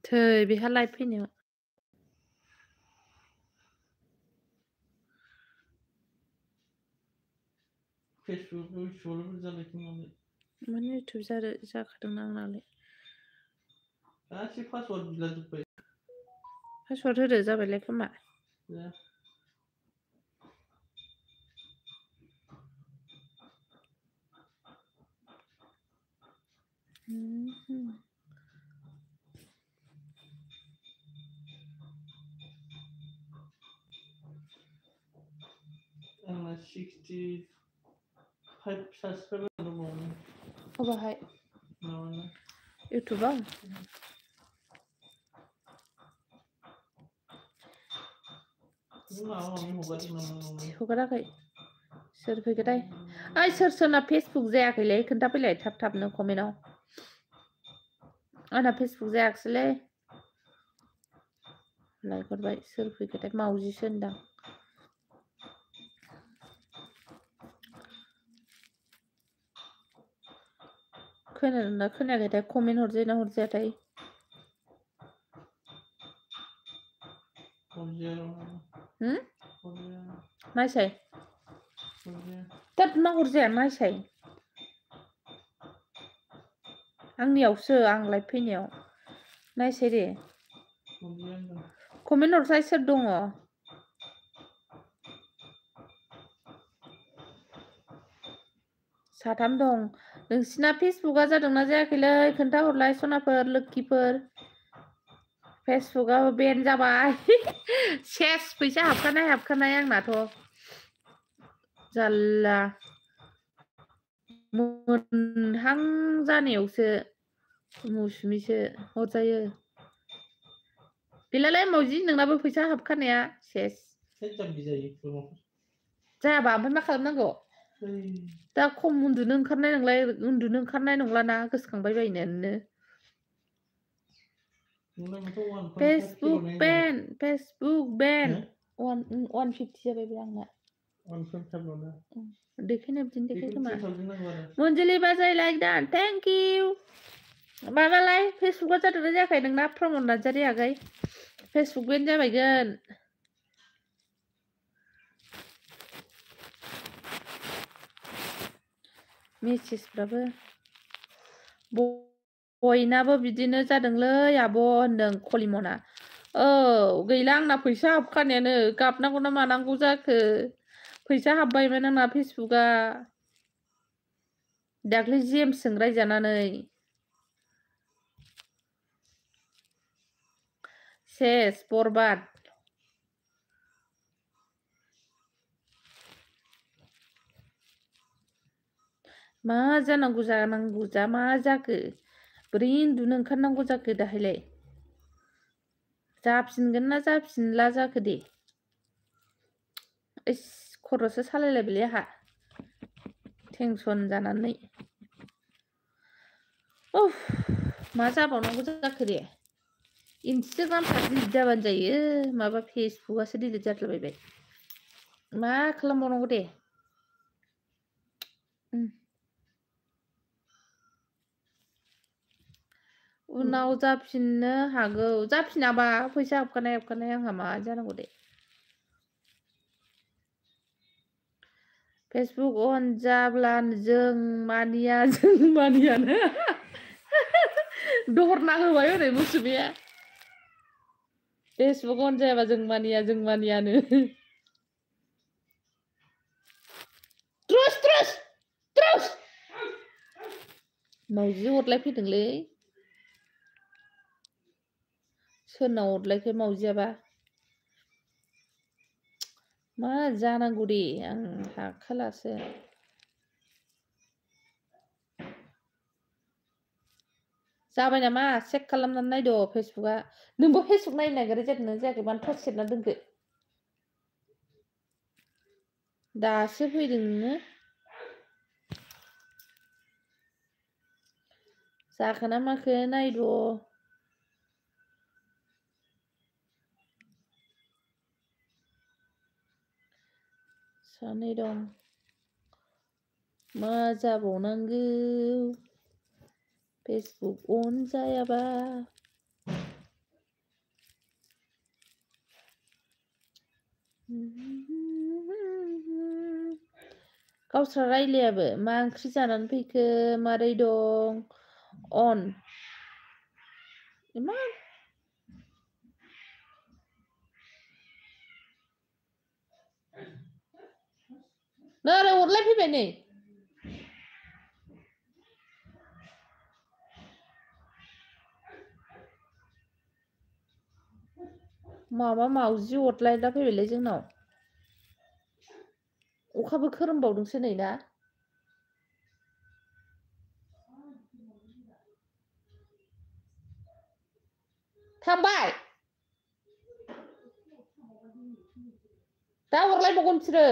थै बेहा लाइभ फैनो फेसबुक जालायखोमालाय माने इउटुब जाखादों आंनालाय गासै पासवार्ड बिलाजोब्बाय पासवार्ड होदो जाबायलाय खोमा आंना 65 साबसक्राइबार दंबावो अबाहाय माबाना इउटुबाव हगाराखै सोर फैखोथाय ओइ सोरना फेसबुक जायाखैलै खोन्थाफैलाय थाब थाबनो कमेन्टआव आंना फेसबुक जायाखैसैलै लाइक हरबाय सोर फैखोथाय मावजिसो होनदां खोनादोंना खोनायाखैथाय कमेन्ट हरजायोना हरजायाथाय नायसाय मा हरजाया नायसाय आंनियावसो आं लाइभ फैनायाव नायसाय दे कमेन्ट हरसाय सोर दङ साथाम दं नोंसिना फेसबुकआ जादोंना जायाखैलै खोन्थाहरलाय सनाफोर लोक्षिफोर फेसबुकआबो बेन जाबाय सेस फैसा हाबखानाय आंनाथ' जाल्ला मोनहां जानायावसो मौसुमिसो हरजायो गैलालाय मावजि नोंनाबो फैसा हाबखानाया सेस जायाबा ओमफ्राय मा खालामनांगौ दा खम उन्दुनो ओंखारनाय नंलाना गोसोखांबाय बायनोनो फेसबुक बेन 150 जाबाय बे आंना देखायनाय बिदिनो देखाय खोमा मनजुलि बाजाय लाइक दा थेंक इउ माबालाय फेसबुकआ जादोंना जायाखै नोंना प्रमद नार्जारि आगै फेसबुक बेन जाबायगोन मेसेजफ्राबो बयनाबो बिदिनो जादोंलै आब' होनदों कलिमना औ गैला आंना फैसा हाबखानायानो गाबनांगौ ना मानांगौ जाखो फैसा हाबबायमोन आंना फेसबुकआ दाख्लै जेम्सजों रायजानानै सेस बरबाद मा जानांगौ मा जाखो बोरै उन्दुनो ओंखारनांगौ जाखो दाहायलाय जाफिनगोन ना जाफिनला जाखो दे इस खर'सो सालायलायबायलै आंहा टेनसन जानानै मा जाबावनांगौ जाखो दे इन्सटाग्रामफ्रा डिलिट जाबानो जायो माबा फेसबुकआसो डिलिट जाद्लायबाय मा खालामबावनांगौ दे उनाव जाफिननो हागौ जाफिनाबा फैसा हाबखानाय आंहा मा जानांगौ दे फेसबुक अन जाब्लानो जों मानियानो दहरना होबाय ओरै मुसुमिया फेसबुक अन जायाबा जों मानियानो ट्रुस मावजि हरलाय फैदोंलै सोरनाव हरलायखो मावजियाबा मा जानांगौ दे आं हाखालासो जाबाय नामा चेक खालामनानै नायद' फेसबुकआ नोंबो फेसबुक नायनो नागिरै जादोंना जायाखै मानो टर्च सेरना दोनखो दासो फैदों नोङो जाखोना माखो नायद' सानै दं मा जाबावनांगौ फेसबुक अन जायाबा गावस्रा रायलायाबो मा ओंख्रि जानानै फैखो मारै दं अन इमान नै अरलायफैबाय नै माबा मावजि अरलायला फैबायलै जोंनाव अखाबो खोरोमबावदोंसो नै ना थांबाय दा अरलायबावगोन बिसोरो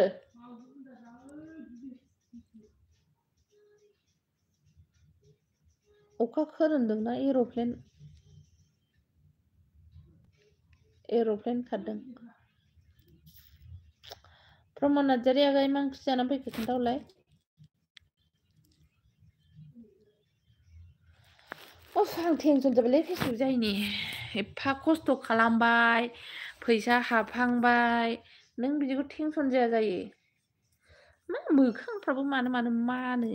अखा खोरोमदोंना एर'प्लेन खारदों प्रमद नार्जारि आगै मा ओंख्रि जानानै फैखो खोन्थाहरलाय आं टेनसन जाबायलै फेसबुक जायैनि एफा खस्थ' खालामबाय फैसा हाबहांबाय नों बिदिखौ टेनसन जाया जायो मा मोखांफ्राबो मानो मानो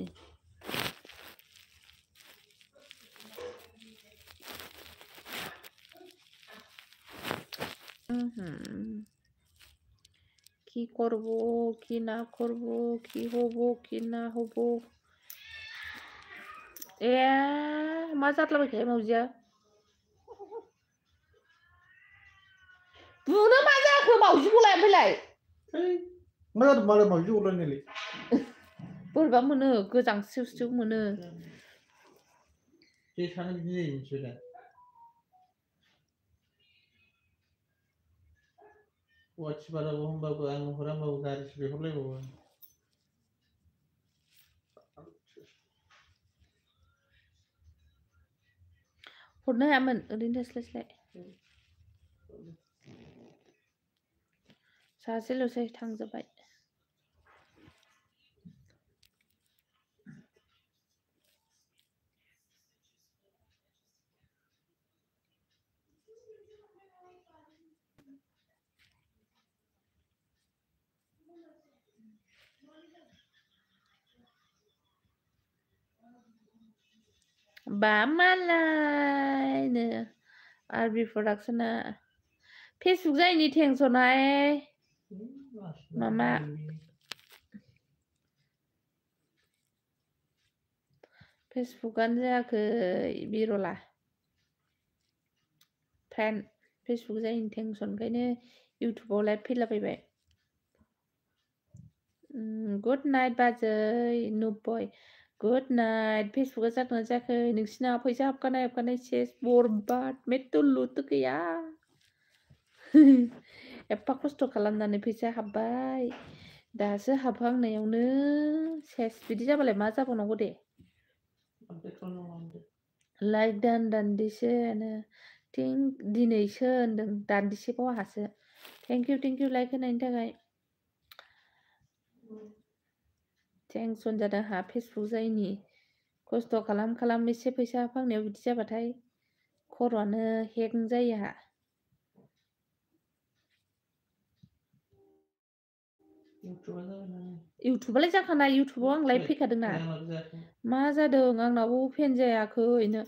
কি করব কি না করব কি হব কি না হব ए मा जाद्लाबायखो मावजिया बुनो मा जाखो मावजिखौलाय ओमफ्रायलाय मा जादों मालाय मावजि अरलायनायलाय बोरैबा मोनो गोजांस्रिउ मोनो बे सानो बिदि जायो मिथिबाय दा वाटि बाराबो होनबाबो आं हरा होनबाबो गारिसो बिहरलायबावो हरनो हायामोन ओरैनो थास्लायस्लाय सासेल'सै थांजोब्बाय बा मालायनो आरबि प्रडाक्सना फेसबुक जायैनि टेनसनहाय मामा फेसबुकआनो जायाखै बिरला फ्रेन्ड फेसबुक जायैनि टेनसन ओंखायनो इउटुबाव लाइभ फैलाबायबाय गुड नाइट बाजै नुबय गुड नाइट फेसबुकआ जादोंना जायाखै नोंसिना फैसा हाबखानाय सेस बरबाद मेट्ट' लुट गैया एफा खस्थ' खालामनानै फैसा हाबबाय दासो हाबहांनायावनो सेस बिदि जाबालाय मा जाबावनांगौ दे लाइक दान्दिसेनो दिनैसो होनदों दान्दिसेबाव आहासो थेंक इउ लाइक होनायनि थाखाय टेनसन जादों आंहा फेसबुक जायैनि खस्थ' खालाम एसे फैसा हाबहांनायाव बिदि जाबाथाय खर'आनो हें जायो आंहा इउटुबालाय जाखानाय इउटुबाव आं लाइभ फैखादोंना मा जादों आंनावबो अपेन जायाखैनो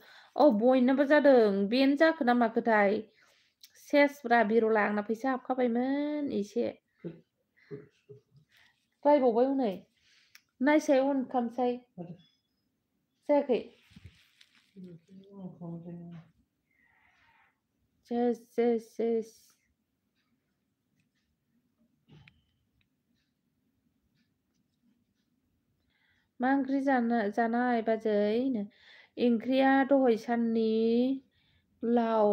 बयनाबो जादों बेनो जाखो ना माखोथाय सेसब्रा बिरला आंना फैसा हाबखाबायमोन एसे रायबावबाय हनै नायसाय अन खालामसाय जायाखै सेस मा ओंख्रि जानाय बाजैनो ओंख्रिया दहाय साननि लाव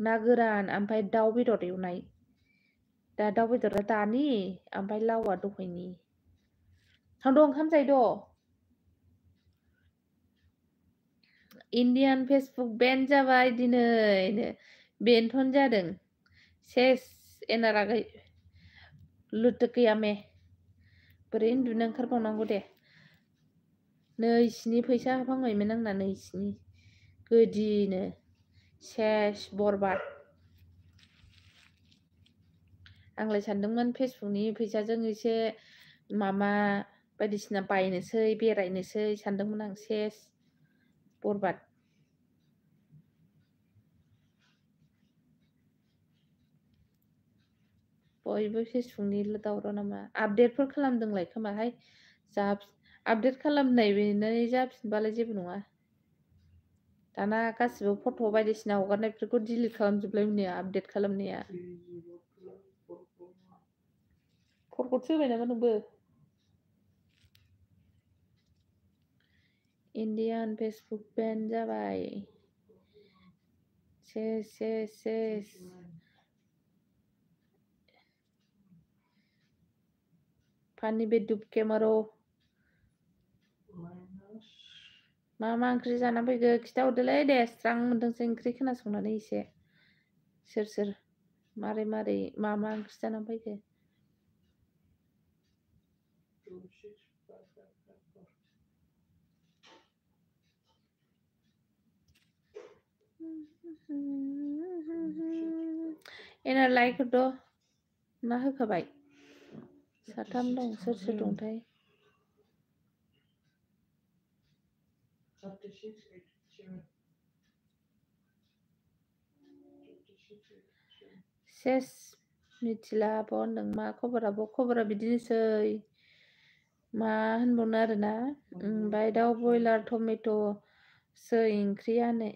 ना गोरान ओमफ्राय दाउ बेदर एवनाय दा दाउ बेदरा दानि ओमफ्राय लावआ दहायनि थांद' ओंखाम जाहैद' इण्डियान फेसबुक बेन जाबाय दिनैनो बेनोथ' जादों सेस एनारागै लुट गैया मे बोरै उन्दुनो ओंखारबावनांगौ दे नैसिनि फैसा हाबहांबायमोन आंना नैसिनि गोदिनो सेस बरबाद आंलाय सानदोंमोन फेसबुकनि फैसाजों एसे मामा बायदिसिना बायनोसै बेरायनोसै सानदोंमोन आं सेस बरबाद बयबो फेसबुकनिल' दावराव नामा आपडेटफोर खालामदोंलाय खोमाहाय आपडेट खालामनाय जाफिनबालाय जेबो नङा दाना गासिबो फट' बायदिसिना हगारनायफोरखौ डिलिट खालामजोबलायनो आपडेट खालामनाया फरगटसो होबाय नामा नोंबो इन्डियान फेसबुक बेन जाबाय सेस फानि बे दुबके मारो मा ओंख्रि जाना फैखो खिथाहरदोलै दे स्रां मोनथोंसै ओंख्रि खोनासंनानै एसे सोर मारै मा ओंख्रि जाना फैखो एना लाइक हरद' ना होखाबाय साथाम दं सोर दंथाय सेस मिथिला आब' होनदों मा खबर आब' खबरा बिदिनोसै मा होनबावनो आरोना ओमफ्राय दाउ बयलार टमेट'सै ओंख्रियानो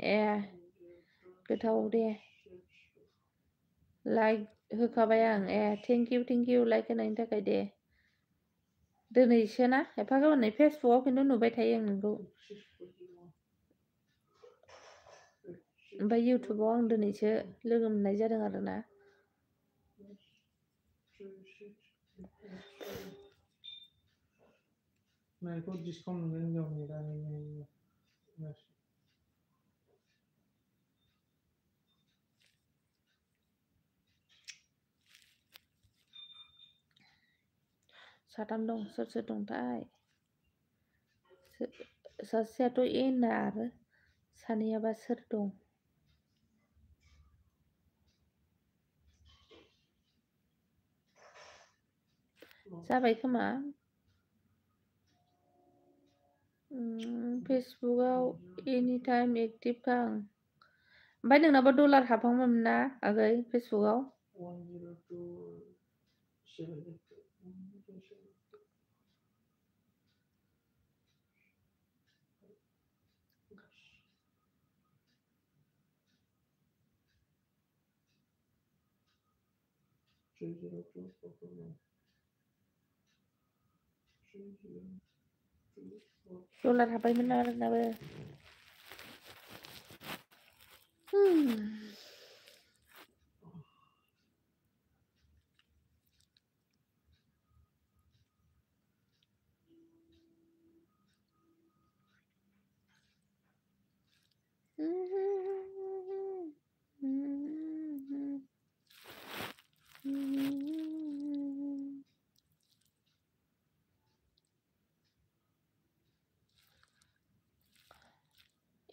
गोथाव दे लाइक होखाबाय आं थेंक इउ लाइक होनायनि थाखाय दे दिनैसो ना एफा गोबावै फेसबुकआव खिन्थु नुबाय थायो आं नोंखौ ओमफ्राय इउटुबाव आं दिनैसो लोगो मोननाय जादों आरोना साथाम दं सोर दंथाय सासेयाथ' एनार सानैयाबा सोर दं जाबाय खोमा फेसबुकआव एनि टाइम एक्टिभ खा आं ओमफ्राय नोंनाबो डलार हाबहांमोन ना आगै फेसबुकआव डलार हाबबायमोन ना नोंनाबो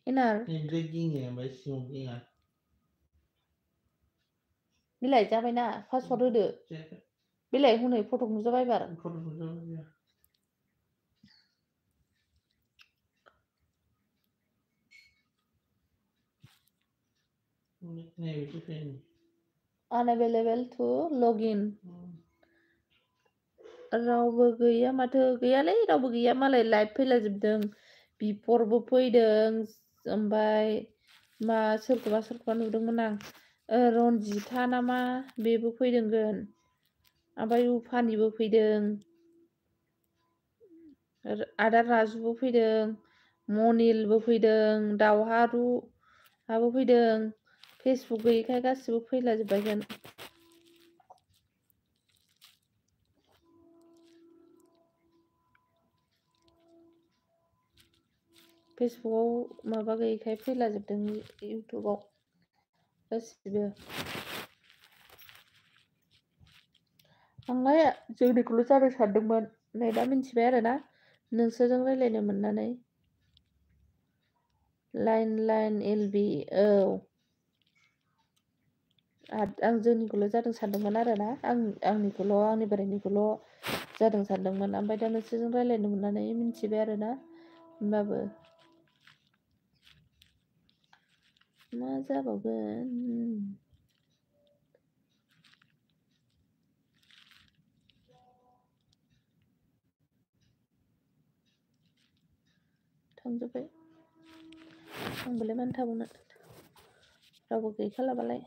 एनार बिलाइ जाबायना पासवार्ड होदो बिलाइ हनै फटक नुजाबाय बार unavailable to login रावबो गैया माथो गैयालै रावबो गैया मालाय लाइभ फैलाजोबदों बिफरबो फैदों ओमफ्राय मा सोरखौबा नुदोंमोन आं रनजिता नामा बेबो फैदोंगोन ओमफ्राय उफानिबो फैदों आदा राजुबो फैदों मनिलबो फैदों दावहारुआबो फैदों फेसबुक गैयैखाय गासिबो फैलाजोबबायगोन फेसबुकआव माबा गैयैखाय फैलाजोबदों इउटुबाव गासिबो आंलाय जोंनिखौल' जादों सानदोंमोन नै दा मिन्थिबाय आरोना नोंसोरजों रायलायनो मोननानै लाइन एलबि औ आं जोंनिखौल' जादों सानदोंमोन आरोना आंनिखौल' आंनि बोरायनिखौल' जादों सानदोंमोन ओमफ्राय दा नोंसोरजों रायज्लायनो मोननानै मिन्थिबाय आरोना होमबाबो मा जाबावगोन थांजोब्बाय आंबोलाय मानो थाबावनो रावबो गैखालाबालाय